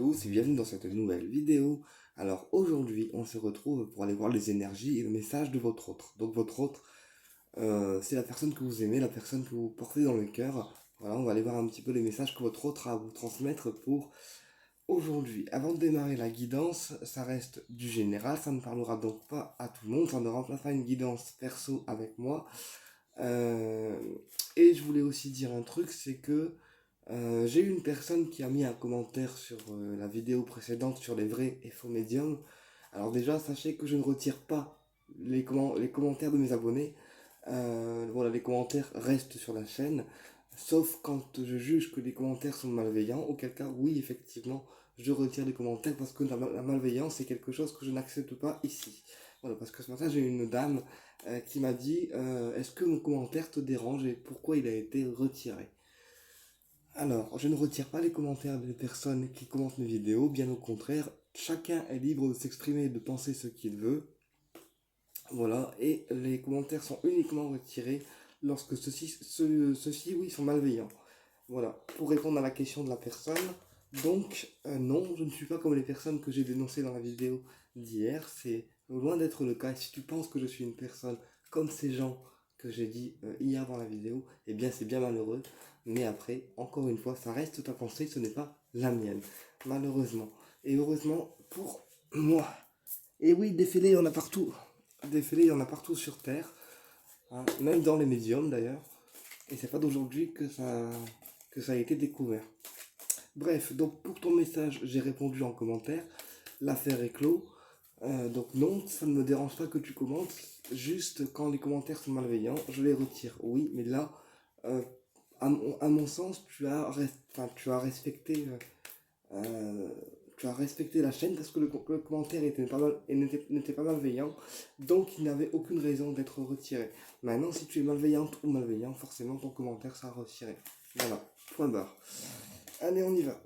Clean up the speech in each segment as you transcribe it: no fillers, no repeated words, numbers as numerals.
tous et bienvenue dans cette nouvelle vidéo. Alors aujourd'hui, on se retrouve pour aller voir les énergies et le message de votre autre. Donc votre autre, c'est la personne que vous aimez, la personne que vous portez dans le cœur. Voilà, on va aller voir un petit peu les messages que votre autre a à vous transmettre pour aujourd'hui. Avant de démarrer la guidance, ça reste du général, ça ne parlera donc pas à tout le monde, ça ne remplacera une guidance perso avec moi. Euh, et je voulais aussi dire un truc, c'est que j'ai eu une personne qui a mis un commentaire sur la vidéo précédente sur les vrais et faux médiums. Alors déjà, sachez que je ne retire pas les commentaires de mes abonnés. Voilà, les commentaires restent sur la chaîne, sauf quand je juge que les commentaires sont malveillants, auquel cas, oui, effectivement, je retire les commentaires parce que la malveillance, c'est quelque chose que je n'accepte pas ici. Voilà, parce que ce matin, j'ai eu une dame qui m'a dit est-ce que mon commentaire te dérange et pourquoi il a été retiré? Alors, je ne retire pas les commentaires des personnes qui commentent mes vidéos, bien au contraire, chacun est libre de s'exprimer et de penser ce qu'il veut. Voilà, et les commentaires sont uniquement retirés lorsque ceux-ci oui, sont malveillants. Voilà, pour répondre à la question de la personne, donc non, je ne suis pas comme les personnes que j'ai dénoncées dans la vidéo d'hier, c'est loin d'être le cas. Et si tu penses que je suis une personne comme ces gens que j'ai dit hier dans la vidéo, eh bien c'est bien malheureux. Mais après, encore une fois, ça reste ta pensée, ce n'est pas la mienne, malheureusement. Et heureusement pour moi. Et oui, des fêlés, il y en a partout. Des fêlés, il y en a partout sur Terre, hein, même dans les médiums d'ailleurs. Et c'est pas d'aujourd'hui que ça a été découvert. Bref, donc pour ton message, j'ai répondu en commentaire. L'affaire est clos. Donc non, ça ne me dérange pas que tu commentes. Juste quand les commentaires sont malveillants, je les retire. Oui, mais là, euh, à mon sens, tu as respecté, euh, tu as respecté la chaîne parce que le commentaire était pas mal, et n'était pas malveillant. Donc il n'avait aucune raison d'être retiré. Maintenant, si tu es malveillante ou malveillant, forcément ton commentaire sera retiré. Voilà, point barre. Allez, on y va.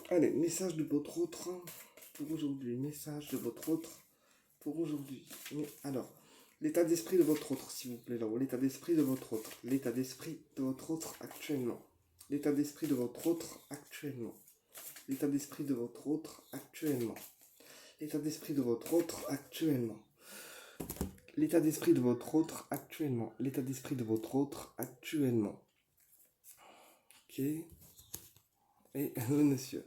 Allez, message de votre autre pour aujourd'hui. Message de votre autre pour aujourd'hui. Alors, l'état d'esprit de votre autre, s'il vous plaît, là-haut. L'état d'esprit de votre autre. L'état d'esprit de votre autre actuellement. L'état d'esprit de votre autre actuellement. L'état d'esprit de votre autre actuellement. L'état d'esprit de votre autre actuellement. L'état d'esprit de votre autre actuellement. L'état d'esprit de votre autre actuellement. Ok. Et le monsieur.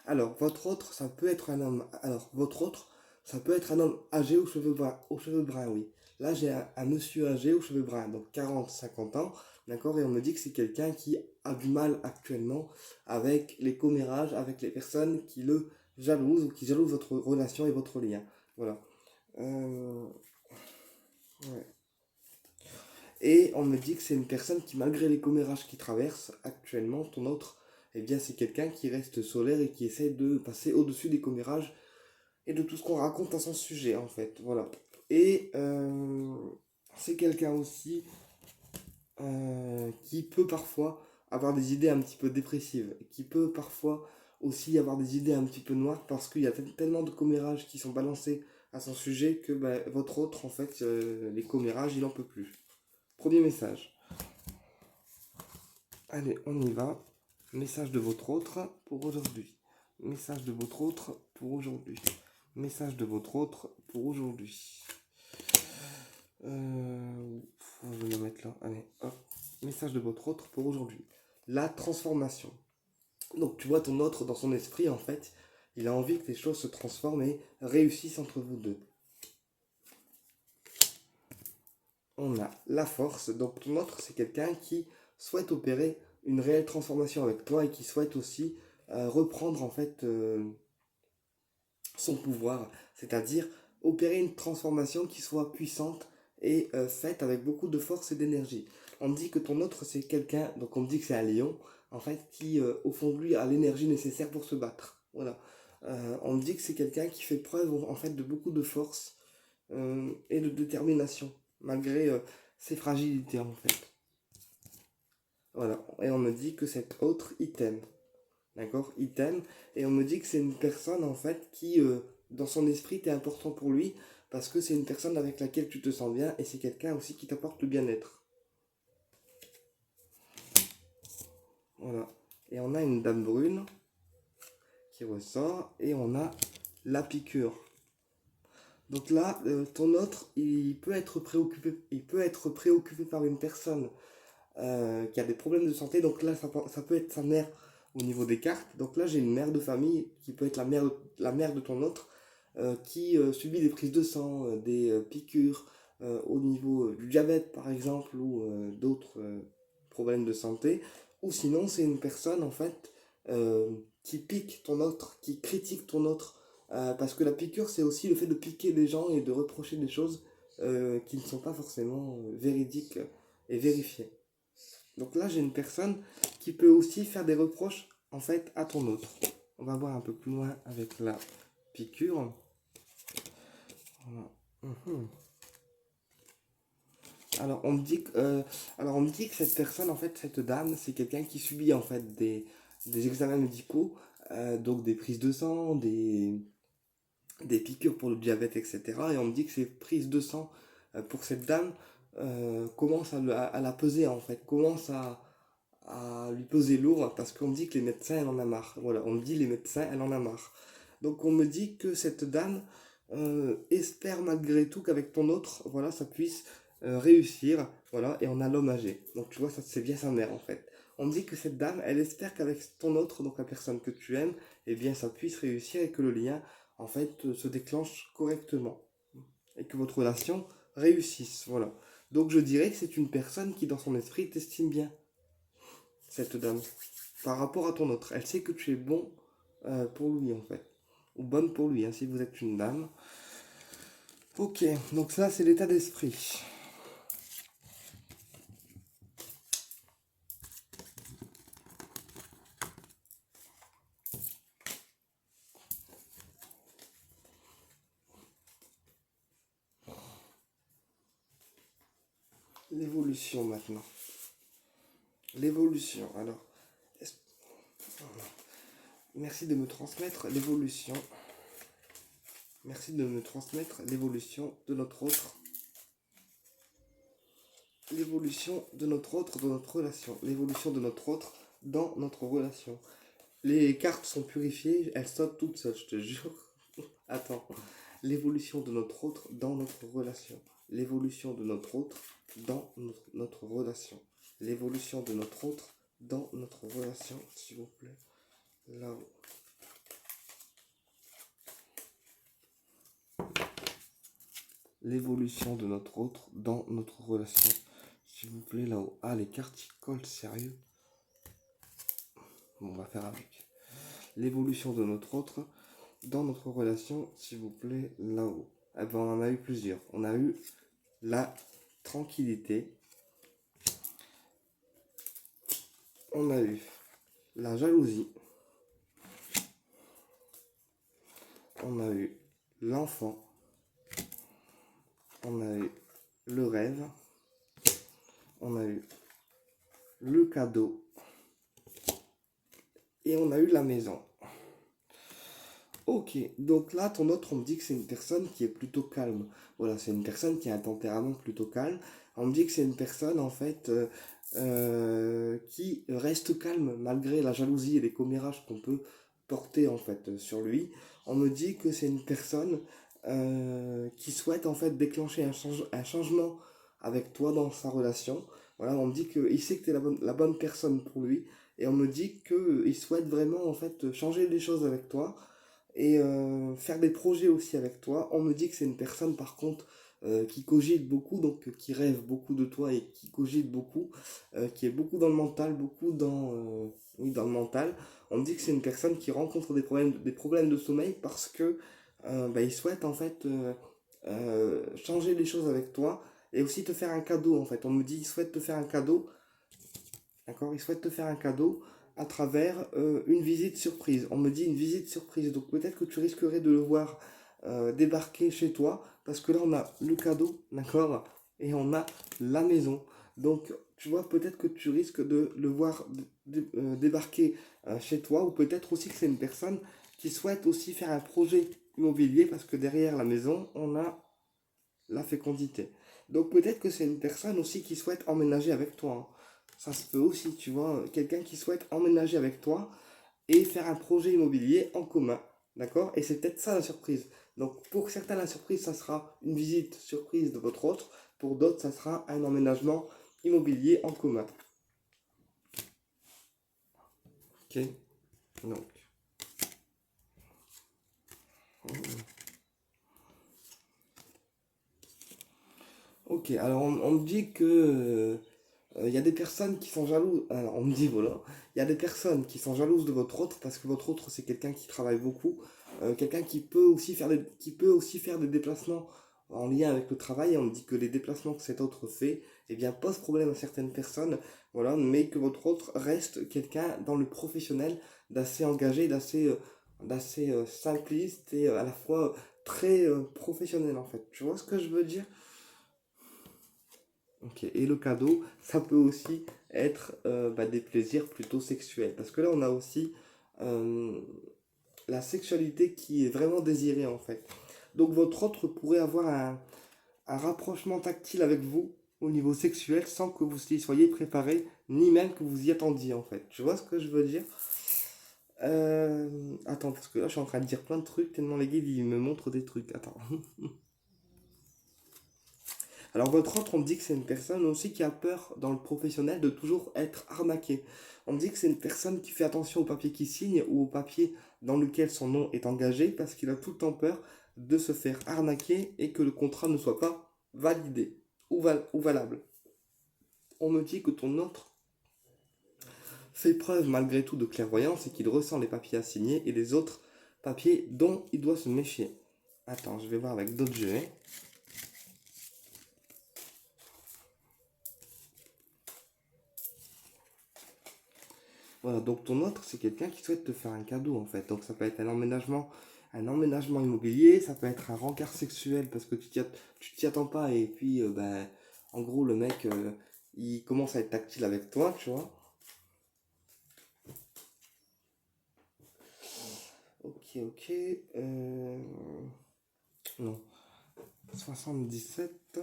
Alors, votre autre, ça peut être un homme. Alors, votre autre, ça peut être un homme âgé aux cheveux bruns, oui. Là, j'ai un monsieur âgé aux cheveux bruns, donc 40, 50 ans, d'accord? Et on me dit que c'est quelqu'un qui a du mal actuellement avec les commérages, avec les personnes qui le jalousent ou qui jalousent votre relation et votre lien. Voilà. Ouais. Et on me dit que c'est une personne qui, malgré les commérages qu'il traverse actuellement, ton autre, eh bien, c'est quelqu'un qui reste solaire et qui essaie de passer au-dessus des commérages et de tout ce qu'on raconte à son sujet, en fait. Voilà. Et c'est quelqu'un aussi qui peut parfois avoir des idées un petit peu dépressives, qui peut parfois aussi avoir des idées un petit peu noires parce qu'il y a tellement de commérages qui sont balancés à son sujet que ben, votre autre, en fait, les commérages, il n'en peut plus. Premier message. Allez, on y va. Message de votre autre pour aujourd'hui. Message de votre autre pour aujourd'hui. Message de votre autre pour aujourd'hui. Je vais le mettre là. Allez, hop. Message de votre autre pour aujourd'hui. La transformation. Donc, tu vois, ton autre, dans son esprit, en fait, il a envie que les choses se transforment et réussissent entre vous deux. On a la force. Donc, ton autre, c'est quelqu'un qui souhaite opérer une réelle transformation avec toi et qui souhaite aussi reprendre, en fait, son pouvoir, c'est-à-dire opérer une transformation qui soit puissante et faite avec beaucoup de force et d'énergie. On dit que ton autre c'est quelqu'un, donc on me dit que c'est un lion, en fait, qui au fond de lui a l'énergie nécessaire pour se battre. Voilà. On me dit que c'est quelqu'un qui fait preuve en fait de beaucoup de force et de détermination, malgré ses fragilités en fait. Voilà. Et on me dit que cet autre item. D'accord, il t'aime. Et on me dit que c'est une personne en fait qui, dans son esprit, t'es important pour lui parce que c'est une personne avec laquelle tu te sens bien et c'est quelqu'un aussi qui t'apporte le bien-être. Voilà. Et on a une dame brune qui ressort. Et on a la piqûre. Donc là, ton autre, il peut être préoccupé par une personne qui a des problèmes de santé. Donc là, ça peut être sa mère au niveau des cartes. Donc là, j'ai une mère de famille qui peut être la mère de ton autre qui subit des prises de sang, des piqûres au niveau du diabète par exemple ou d'autres problèmes de santé. Ou sinon, c'est une personne en fait qui pique ton autre, qui critique ton autre. Parce que la piqûre, c'est aussi le fait de piquer des gens et de reprocher des choses qui ne sont pas forcément véridiques et vérifiées. Donc là, j'ai une personne qui peut aussi faire des reproches en fait à ton autre. On va voir un peu plus loin avec la piqûre. Voilà. Mhm. Alors on me dit que cette personne, en fait, cette dame, c'est quelqu'un qui subit en fait des examens médicaux, donc des prises de sang, des piqûres pour le diabète, etc. Et on me dit que ces prises de sang pour cette dame commencent à la peser en fait, commencent à lui peser lourd parce qu'on me dit que les médecins, elle en a marre. Voilà, on me dit les médecins, elle en a marre. Donc on me dit que cette dame espère malgré tout qu'avec ton autre, voilà, ça puisse réussir. Voilà, et on a l'homme âgé. Donc tu vois, ça c'est bien sa mère en fait. On me dit que cette dame, elle espère qu'avec ton autre, donc la personne que tu aimes, eh bien ça puisse réussir et que le lien en fait se déclenche correctement et que votre relation réussisse. Voilà. Donc je dirais que c'est une personne qui dans son esprit t'estime bien, cette dame, par rapport à ton autre. Elle sait que tu es bon pour lui, en fait. Ou bonne pour lui, hein, si vous êtes une dame. Ok, donc ça, c'est l'état d'esprit. L'évolution, maintenant. L'évolution, alors. Merci de me transmettre l'évolution. Merci de me transmettre l'évolution de notre autre. L'évolution de notre autre dans notre relation. L'évolution de notre autre dans notre relation. Les cartes sont purifiées, elles sautent toutes seules, je te jure. Attends. L'évolution de notre autre dans notre relation. L'évolution de notre autre dans notre relation. L'évolution de notre autre dans notre relation, s'il vous plaît. Là-haut. L'évolution de notre autre dans notre relation. S'il vous plaît, là-haut. Ah, les cartes, ils collent, sérieux. Bon, on va faire avec. L'évolution de notre autre dans notre relation, s'il vous plaît, là-haut. Eh ben, on en a eu plusieurs. On a eu la tranquillité. On a eu la jalousie. On a eu l'enfant. On a eu le rêve. On a eu le cadeau. Et on a eu la maison. Ok, donc là, ton autre, on me dit que c'est une personne qui est plutôt calme. Voilà, c'est une personne qui a un tempérament plutôt calme. On me dit que c'est une personne, en fait, qui reste calme malgré la jalousie et les commérages qu'on peut porter, en fait, sur lui. On me dit que c'est une personne qui souhaite, en fait, déclencher un changement avec toi dans sa relation. Voilà, on me dit qu'il sait que tu es la bonne personne pour lui. Et on me dit qu'il souhaite vraiment, en fait, changer les choses avec toi et faire des projets aussi avec toi. On me dit que c'est une personne par contre qui cogite beaucoup, donc qui rêve beaucoup de toi et qui cogite beaucoup, qui est beaucoup dans le mental, beaucoup oui, dans le mental. On me dit que c'est une personne qui rencontre des problèmes de sommeil parce que il souhaite en fait changer les choses avec toi et aussi te faire un cadeau en fait. On me dit il souhaite te faire un cadeau, d'accord? Il souhaite te faire un cadeau à travers une visite surprise. On me dit une visite surprise, donc peut-être que tu risquerais de le voir débarquer chez toi, parce que là on a le cadeau, d'accord, et on a la maison. Donc tu vois, peut-être que tu risques de le voir débarquer chez toi, ou peut-être aussi que c'est une personne qui souhaite aussi faire un projet immobilier, parce que derrière la maison, on a la fécondité. Donc peut-être que c'est une personne aussi qui souhaite emménager avec toi, hein. Ça se peut aussi, tu vois, quelqu'un qui souhaite emménager avec toi et faire un projet immobilier en commun, d'accord? Et c'est peut-être ça la surprise. Donc pour certains, la surprise, ça sera une visite surprise de votre autre, pour d'autres, ça sera un emménagement immobilier en commun. Ok, donc. Ok, alors on me dit que il y a des personnes qui sont jalouses. Alors on me dit voilà, il y a des personnes qui sont jalouses de votre autre parce que votre autre c'est quelqu'un qui travaille beaucoup, quelqu'un qui peut aussi faire des déplacements en lien avec le travail. Et on me dit que les déplacements que cet autre fait, eh bien posent problème à certaines personnes, voilà, mais que votre autre reste quelqu'un dans le professionnel, d'assez engagé, d'assez simpliste et à la fois très professionnel en fait. Tu vois ce que je veux dire? Ok, et le cadeau, ça peut aussi être des plaisirs plutôt sexuels. Parce que là, on a aussi euh, la sexualité qui est vraiment désirée en fait. Donc votre autre pourrait avoir un rapprochement tactile avec vous au niveau sexuel sans que vous y soyez préparé, ni même que vous y attendiez en fait. Tu vois ce que je veux dire? Attends, parce que là, je suis en train de dire plein de trucs, tellement les guides, ils me montrent des trucs. Attends. Alors votre autre, on me dit que c'est une personne aussi qui a peur dans le professionnel de toujours être arnaqué. On me dit que c'est une personne qui fait attention au papier qu'il signe ou au papier dans lequel son nom est engagé parce qu'il a tout le temps peur de se faire arnaquer et que le contrat ne soit pas validé ou valable. On me dit que ton autre fait preuve malgré tout de clairvoyance et qu'il ressent les papiers à signer et les autres papiers dont il doit se méfier. Attends, je vais voir avec d'autres jeux. Voilà, donc ton autre, c'est quelqu'un qui souhaite te faire un cadeau en fait. Donc ça peut être un emménagement immobilier, ça peut être un rencard sexuel parce que tu t'y attends pas et puis en gros le mec il commence à être tactile avec toi, tu vois. Ok, ok. Non. 77.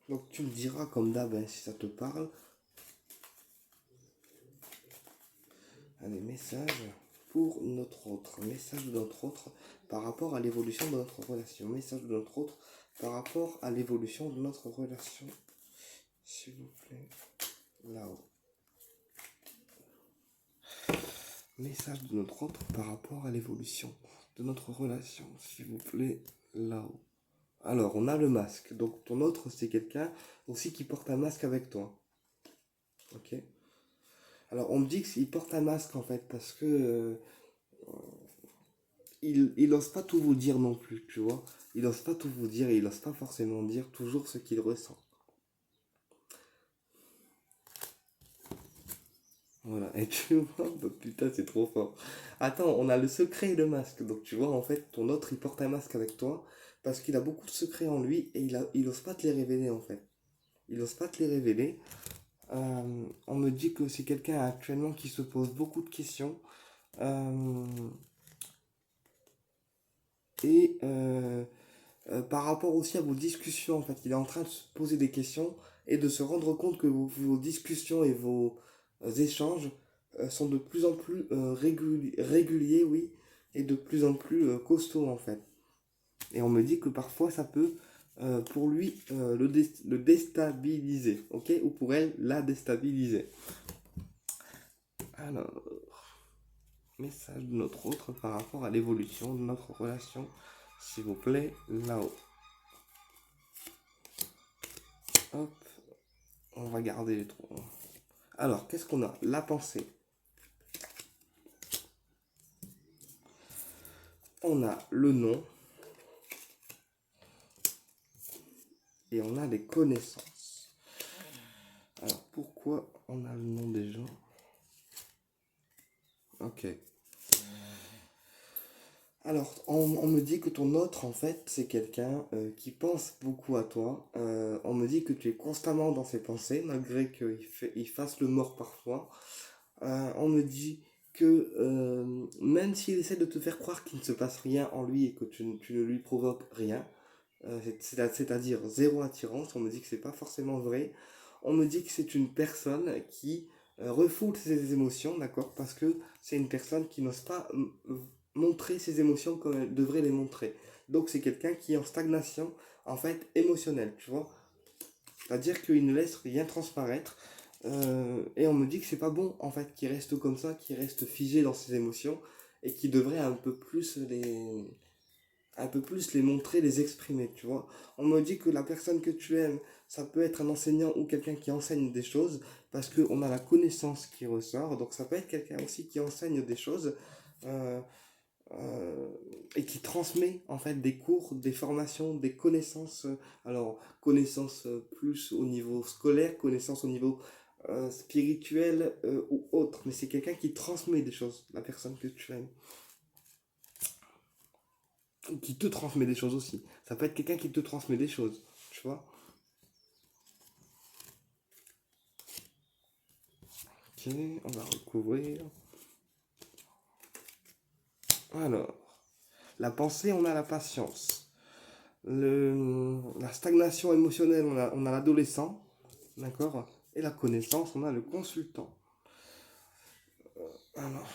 Donc tu me diras comme d'hab hein, si ça te parle. Allez, message pour notre autre. Message de notre autre par rapport à l'évolution de notre relation. Message de notre autre par rapport à l'évolution de notre relation. S'il vous plaît. Là-haut. Message de notre autre par rapport à l'évolution de notre relation. S'il vous plaît. Là-haut. Alors, on a le masque. Donc, ton autre, c'est quelqu'un aussi qui porte un masque avec toi. Ok. Alors, on me dit qu'il porte un masque en fait parce que il ose pas tout vous dire non plus, tu vois. Il ose pas tout vous dire et il ose pas forcément dire toujours ce qu'il ressent. Voilà, et tu vois, bah, putain, c'est trop fort. Attends, on a le secret et le masque. Donc tu vois, en fait, ton autre, il porte un masque avec toi parce qu'il a beaucoup de secrets en lui et il ose pas te les révéler, en fait. Il ose pas te les révéler. On me dit que c'est quelqu'un actuellement qui se pose beaucoup de questions. Euh, et par rapport aussi à vos discussions, en fait, il est en train de se poser des questions et de se rendre compte que vos discussions et vos échanges sont de plus en plus réguliers, oui, et de plus en plus costauds, en fait. Et on me dit que parfois ça peut, pour lui, le déstabiliser, ok? Ou pour elle, la déstabiliser. Alors, message de notre autre par rapport à l'évolution de notre relation, s'il vous plaît, là-haut. Hop, on va garder les trois. Alors, qu'est-ce qu'on a? La pensée. On a le nom. Et on a les connaissances. Alors, pourquoi on a le nom des gens? Ok. Alors, on me dit que ton autre, en fait, c'est quelqu'un qui pense beaucoup à toi. On me dit que tu es constamment dans ses pensées, malgré il fasse le mort parfois. On me dit que même s'il essaie de te faire croire qu'il ne se passe rien en lui et que tu ne lui provoques rien, c'est-à-dire zéro attirance, on me dit que c'est pas forcément vrai. On me dit que c'est une personne qui refoule ses émotions, d'accord? Parce que c'est une personne qui n'ose pas montrer ses émotions comme elle devrait les montrer. Donc c'est quelqu'un qui est en stagnation, en fait, émotionnelle, tu vois? C'est-à-dire qu'il ne laisse rien transparaître. Et on me dit que c'est pas bon, en fait, qu'il reste comme ça, qu'il reste figé dans ses émotions et qu'il devrait un peu plus les montrer, les exprimer, tu vois. On me dit que la personne que tu aimes, ça peut être un enseignant ou quelqu'un qui enseigne des choses, parce qu'on a la connaissance qui ressort, donc ça peut être quelqu'un aussi qui enseigne des choses, euh, euh, et qui transmet en fait des cours, des formations, des connaissances, alors connaissances plus au niveau scolaire, connaissances au niveau spirituel ou autre, mais c'est quelqu'un qui transmet des choses, la personne que tu aimes, qui te transmet des choses aussi. Ça peut être quelqu'un qui te transmet des choses, tu vois. Ok, on va recouvrir. Alors, la pensée, on a la patience. La stagnation émotionnelle, on a l'adolescent, d'accord? Et la connaissance, on a le consultant. Alors,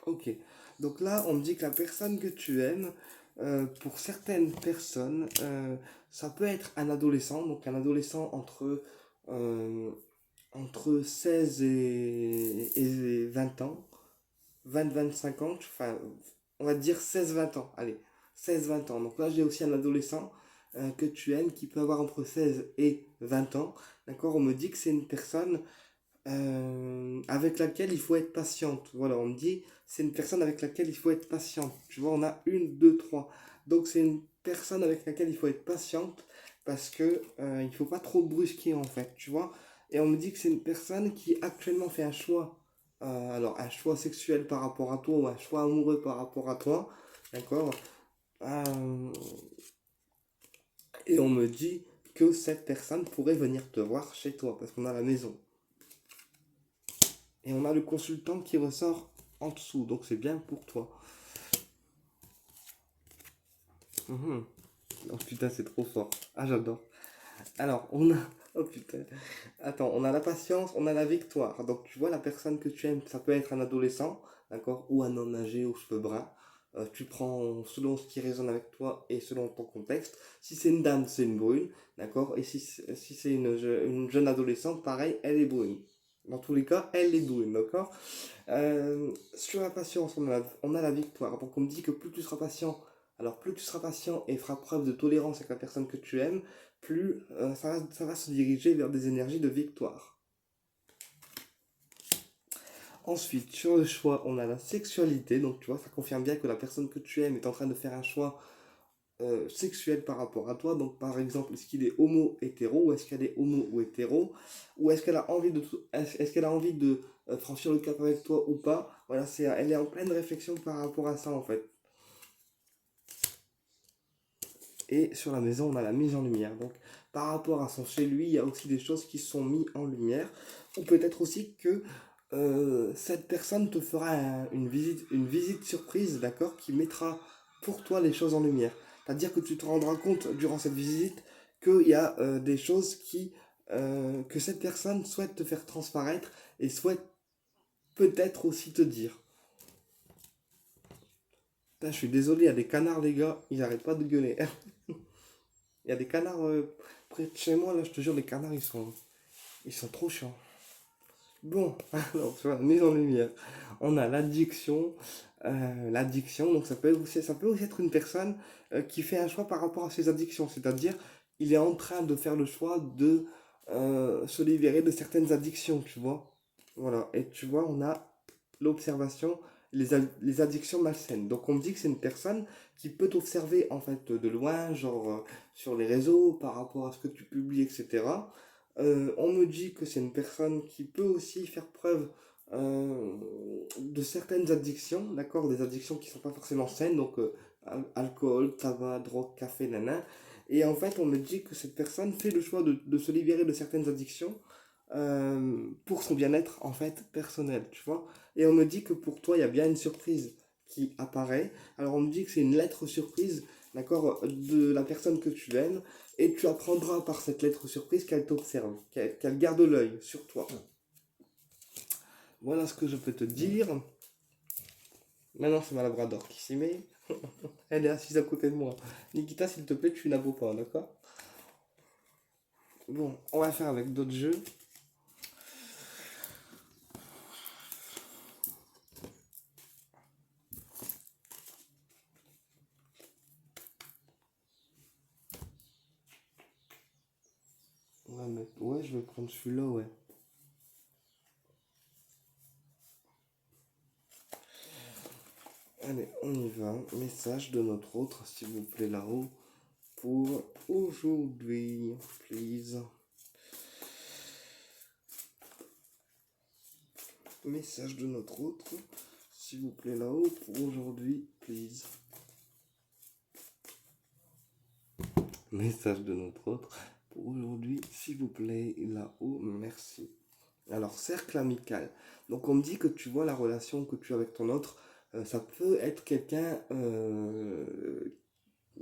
ok. Donc là, on me dit que la personne que tu aimes, pour certaines personnes, ça peut être un adolescent, donc un adolescent euh, entre 16 et 20 ans, 20-25 ans, enfin, on va dire 16-20 ans, allez, 16-20 ans. Donc là, j'ai aussi un adolescent que tu aimes qui peut avoir entre 16 et 20 ans. D'accord? On me dit que c'est une personne avec laquelle il faut être patiente. Voilà, on me dit c'est une personne avec laquelle il faut être patiente. Tu vois, on a une, deux, trois. Donc c'est une personne avec laquelle il faut être patiente parce que il faut pas trop brusquer en fait, tu vois. Et on me dit que c'est une personne qui actuellement fait un choix. Alors un choix sexuel par rapport à toi ou un choix amoureux par rapport à toi. D'accord? Euh, et on me dit que cette personne pourrait venir te voir chez toi parce qu'on a la maison. Et on a le consultant qui ressort en dessous, donc c'est bien pour toi. Mhm. Oh putain, c'est trop fort. Ah, j'adore. Alors, on a. Oh putain. Attends, on a la patience, on a la victoire. Donc, tu vois, la personne que tu aimes, ça peut être un adolescent, d'accord, ou un homme âgé aux cheveux bruns. Tu prends selon ce qui résonne avec toi et selon ton contexte. Si c'est une dame, c'est une brune, d'accord, et si c'est une jeune adolescente, pareil, elle est brune. Dans tous les cas, elle est brune, d'accord. Sur la patience, on a la victoire. Donc on me dit que plus tu seras patient, alors plus tu seras patient et feras preuve de tolérance avec la personne que tu aimes, plus ça va se diriger vers des énergies de victoire. Ensuite, sur le choix, on a la sexualité. Donc tu vois, ça confirme bien que la personne que tu aimes est en train de faire un choix sexuel par rapport à toi. Donc par exemple, est-ce qu'il est homo-hétéro ou est-ce qu'elle est homo ou hétéro, ou est-ce qu'elle a envie est-ce qu'elle a envie de franchir le cap avec toi ou pas. Voilà, elle est en pleine réflexion par rapport à ça en fait. Et sur la maison, on a la mise en lumière. Donc par rapport à son chez lui, il y a aussi des choses qui sont mises en lumière. Ou peut-être aussi que cette personne te fera une visite surprise, d'accord, qui mettra pour toi les choses en lumière. C'est-à-dire que tu te rendras compte durant cette visite qu'il y a des choses que cette personne souhaite te faire transparaître et souhaite peut-être aussi te dire. Putain, je suis désolé, il y a des canards, les gars, ils n'arrêtent pas de gueuler. Il y a des canards près de chez moi, là, je te jure, les canards, ils sont trop chiants. Bon, alors, tu vois, mise en lumière. On a l'addiction. L'addiction, donc ça peut aussi être une personne qui fait un choix par rapport à ses addictions. C'est-à-dire, il est en train de faire le choix de se libérer de certaines addictions, tu vois. Voilà, et tu vois, on a l'observation, les addictions malsaines. Donc on me dit que c'est une personne qui peut t'observer en fait de loin, genre sur les réseaux, par rapport à ce que tu publies, etc. On me dit que c'est une personne qui peut aussi faire preuve de certaines addictions, d'accord, des addictions qui sont pas forcément saines, donc alcool, tabac, drogue, café, nana. Et en fait, on me dit que cette personne fait le choix de se libérer de certaines addictions pour son bien-être, en fait, personnel, tu vois. Et on me dit que pour toi, il y a bien une surprise qui apparaît. Alors, on me dit que c'est une lettre surprise, d'accord, de la personne que tu aimes. Et tu apprendras par cette lettre surprise qu'elle t'observe, qu'elle garde l'œil sur toi. Voilà ce que je peux te dire. Maintenant, c'est ma labrador qui s'y met. Elle est assise à côté de moi. Nikita, s'il te plaît, tu n'abos pas, d'accord? Bon, on va faire avec d'autres jeux. Ouais, je vais prendre celui-là, ouais. Allez, on y va. Message de notre autre, s'il vous plaît, là-haut. Pour aujourd'hui, please. Message de notre autre, s'il vous plaît, là-haut. Pour aujourd'hui, please. Message de notre autre. Pour aujourd'hui, s'il vous plaît, là-haut, merci. Alors, cercle amical. Donc, on me dit que tu vois la relation que tu as avec ton autre. Ça peut être quelqu'un.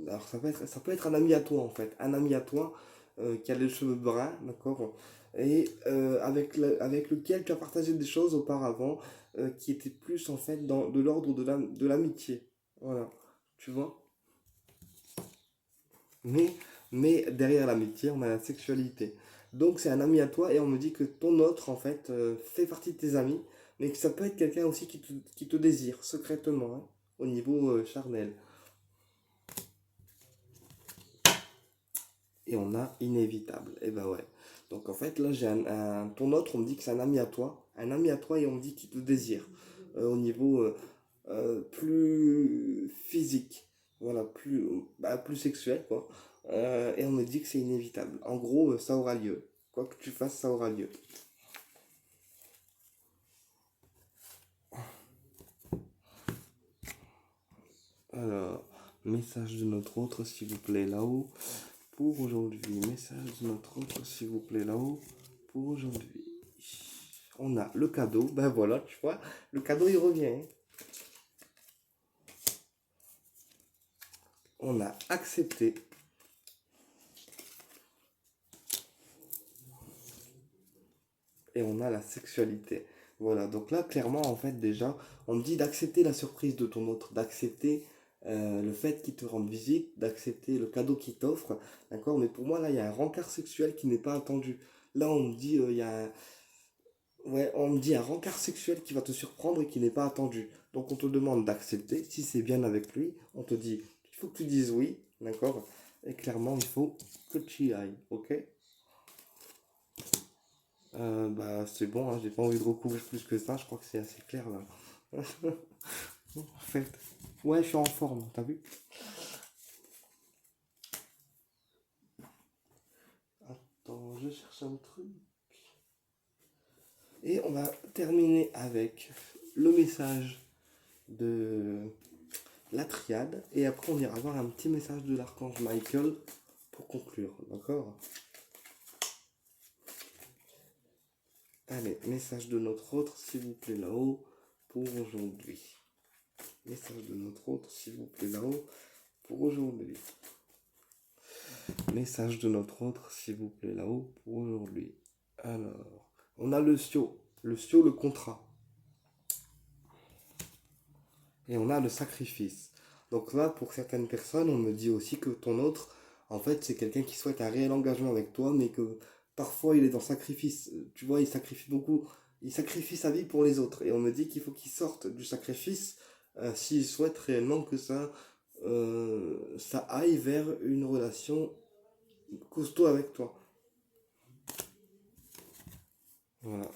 Alors, ça peut être un ami à toi, en fait. Un ami à toi qui a les cheveux bruns, d'accord? Et avec lequel tu as partagé des choses auparavant qui étaient plus, en fait, de l'ordre de l'amitié. Voilà. Tu vois? Mais, mais derrière l'amitié, on a la sexualité. Donc c'est un ami à toi et on me dit que ton autre, en fait, fait partie de tes amis, mais que ça peut être quelqu'un aussi qui te désire secrètement, hein, au niveau charnel. Et on a inévitable. Et ben ouais. Donc en fait, là, j'ai ton autre, on me dit que c'est un ami à toi. Un ami à toi et on me dit qu'il te désire. Au niveau plus physique. Voilà, plus sexuel, quoi. Et on me dit que c'est inévitable. En gros, ça aura lieu. Quoi que tu fasses, ça aura lieu. Alors, message de notre autre, s'il vous plaît, là-haut. Pour aujourd'hui, message de notre autre, s'il vous plaît, là-haut. Pour aujourd'hui. On a le cadeau. Ben voilà, tu vois, le cadeau, il revient, hein. On a accepté. Et on a la sexualité. Voilà, donc là, clairement, en fait, déjà, on me dit d'accepter la surprise de ton autre, d'accepter le fait qu'il te rende visite, d'accepter le cadeau qu'il t'offre, d'accord? Mais pour moi, là, il y a un rencard sexuel qui n'est pas attendu. Là, on me dit, il y a ouais, on me dit un rencard sexuel qui va te surprendre et qui n'est pas attendu. Donc, on te demande d'accepter. Si c'est bien avec lui, on te dit, il faut que tu dises oui, d'accord? Et clairement, il faut que tu y ailles, ok? Bah, c'est bon, hein, j'ai pas envie de recouvrir plus que ça, je crois que c'est assez clair là. En fait, ouais, je suis en forme, t'as vu? Attends, je cherche un truc. Et on va terminer avec le message de la triade. Et après, on ira voir un petit message de l'archange Michael pour conclure, d'accord? Allez, message de notre autre, s'il vous plaît, là-haut, pour aujourd'hui. Message de notre autre, s'il vous plaît, là-haut, pour aujourd'hui. Message de notre autre, s'il vous plaît, là-haut, pour aujourd'hui. Alors, on a le contrat. Et on a le sacrifice. Donc là, pour certaines personnes, on me dit aussi que ton autre, en fait, c'est quelqu'un qui souhaite un réel engagement avec toi, mais que parfois il est dans le sacrifice. Tu vois, il sacrifie beaucoup. Il sacrifie sa vie pour les autres. Et on me dit qu'il faut qu'il sorte du sacrifice s'il souhaite réellement que ça aille vers une relation costaud avec toi. Voilà.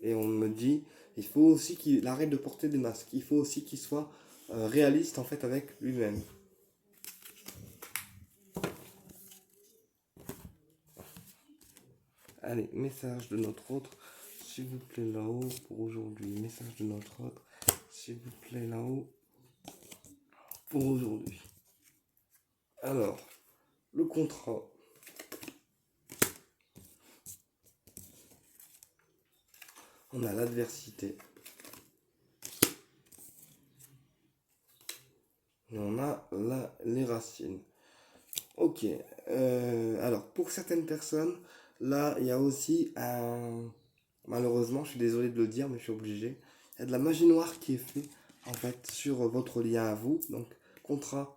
Et on me dit, il faut aussi qu'il arrête de porter des masques. Il faut aussi qu'il soit réaliste en fait avec lui-même. Allez, message de notre autre, s'il vous plaît là-haut pour aujourd'hui. Message de notre autre, s'il vous plaît là-haut pour aujourd'hui. Alors, le contrat. On a l'adversité. Et on a les racines. Ok. Alors, pour certaines personnes, là, il y a aussi un... Malheureusement, je suis désolé de le dire, mais je suis obligé. Il y a de la magie noire qui est faite, en fait, sur votre lien à vous. Donc, contrat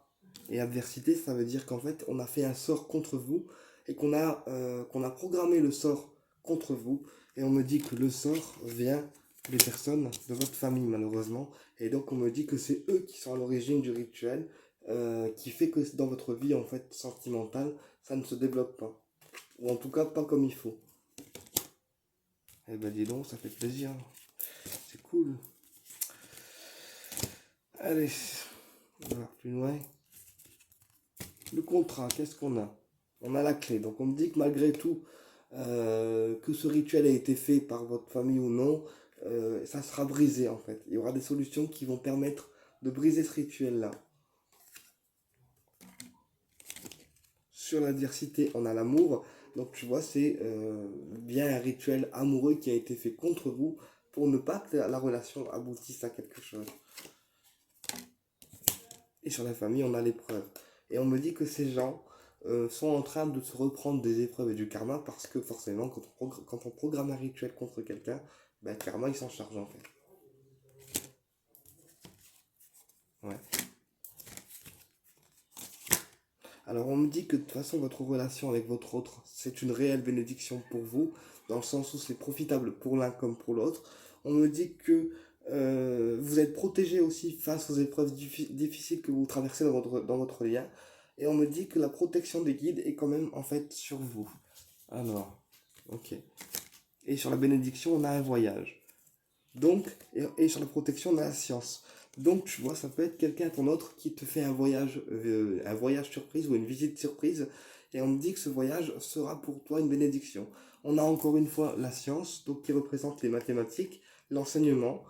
et adversité, ça veut dire qu'en fait, on a fait un sort contre vous et qu'on a programmé le sort contre vous. Et on me dit que le sort vient des personnes de votre famille, malheureusement. Et donc, on me dit que c'est eux qui sont à l'origine du rituel, qui fait que dans votre vie, en fait, sentimentale, ça ne se développe pas. Ou en tout cas, pas comme il faut. Eh ben, dis donc, ça fait plaisir. C'est cool. Allez, on va voir plus loin. Le contrat, qu'est-ce qu'on a? On a la clé. Donc, on me dit que malgré tout, que ce rituel a été fait par votre famille ou non, ça sera brisé en fait. Il y aura des solutions qui vont permettre de briser ce rituel-là. Sur l'adversité, on a l'amour. Donc tu vois, c'est bien un rituel amoureux qui a été fait contre vous pour ne pas que la relation aboutisse à quelque chose. Et sur la famille, on a l'épreuve. Et on me dit que ces gens sont en train de se reprendre des épreuves et du karma parce que forcément, quand on programme un rituel contre quelqu'un, ben, le karma, il s'en charge en fait. Ouais. Alors on me dit que de toute façon, votre relation avec votre autre, c'est une réelle bénédiction pour vous, dans le sens où c'est profitable pour l'un comme pour l'autre. On me dit que vous êtes protégé aussi face aux épreuves difficiles que vous traversez dans votre lien. Et on me dit que la protection des guides est quand même en fait sur vous. Alors, ok. Et sur la bénédiction, on a un voyage. Donc, et sur la protection, on a la science. Donc, tu vois, ça peut être quelqu'un ton autre qui te fait un voyage surprise ou une visite surprise. Et on me dit que ce voyage sera pour toi une bénédiction. On a encore une fois la science, donc qui représente les mathématiques, l'enseignement,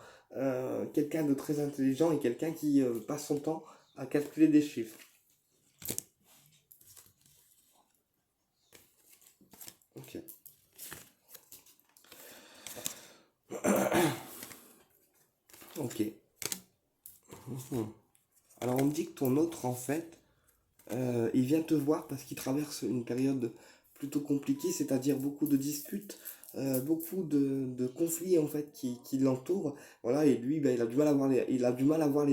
quelqu'un de très intelligent et quelqu'un qui passe son temps à calculer des chiffres. Ok. Ok. Alors on me dit que ton autre, en fait, il vient te voir parce qu'il traverse une période plutôt compliquée, c'est-à-dire beaucoup de disputes, beaucoup de conflits en fait qui l'entourent. Voilà, et lui, ben, il a du mal à voir il a du mal à voir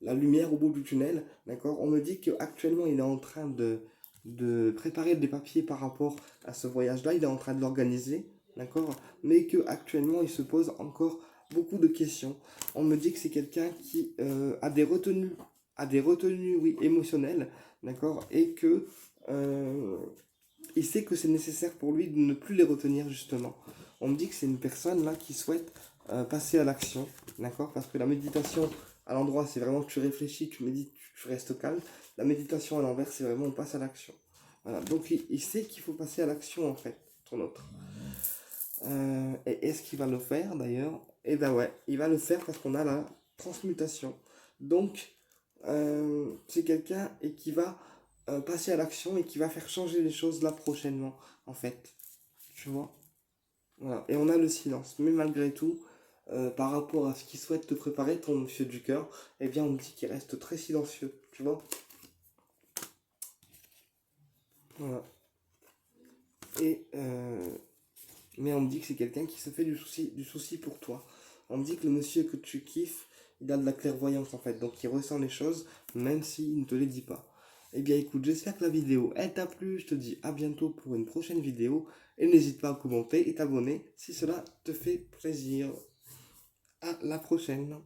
la lumière au bout du tunnel. D'accord? On me dit qu'actuellement, il est en train de préparer des papiers par rapport à ce voyage-là, il est en train de l'organiser. D'accord? Mais qu'actuellement, il se pose encore beaucoup de questions. On me dit que c'est quelqu'un qui a des retenues, oui, émotionnelles, d'accord, et que il sait que c'est nécessaire pour lui de ne plus les retenir justement. On me dit que c'est une personne là qui souhaite passer à l'action, d'accord, parce que la méditation à l'endroit c'est vraiment que tu réfléchis, tu médites, tu restes calme. La méditation à l'envers c'est vraiment on passe à l'action. Voilà, donc il sait qu'il faut passer à l'action en fait, ton autre. Et est-ce qu'il va le faire d'ailleurs? Eh ben ouais, il va le faire parce qu'on a la transmutation. Donc, c'est quelqu'un et qui va passer à l'action et qui va faire changer les choses là prochainement, en fait. Tu vois? Voilà. Et on a le silence. Mais malgré tout, par rapport à ce qu'il souhaite te préparer, ton monsieur du cœur, eh bien, on me dit qu'il reste très silencieux. Tu vois? Voilà. Et mais on me dit que c'est quelqu'un qui se fait du souci pour toi. On me dit que le monsieur que tu kiffes, il a de la clairvoyance en fait, donc il ressent les choses même s'il ne te les dit pas. Eh bien écoute, j'espère que la vidéo elle t'a plu, je te dis à bientôt pour une prochaine vidéo et n'hésite pas à commenter et t'abonner si cela te fait plaisir. À la prochaine.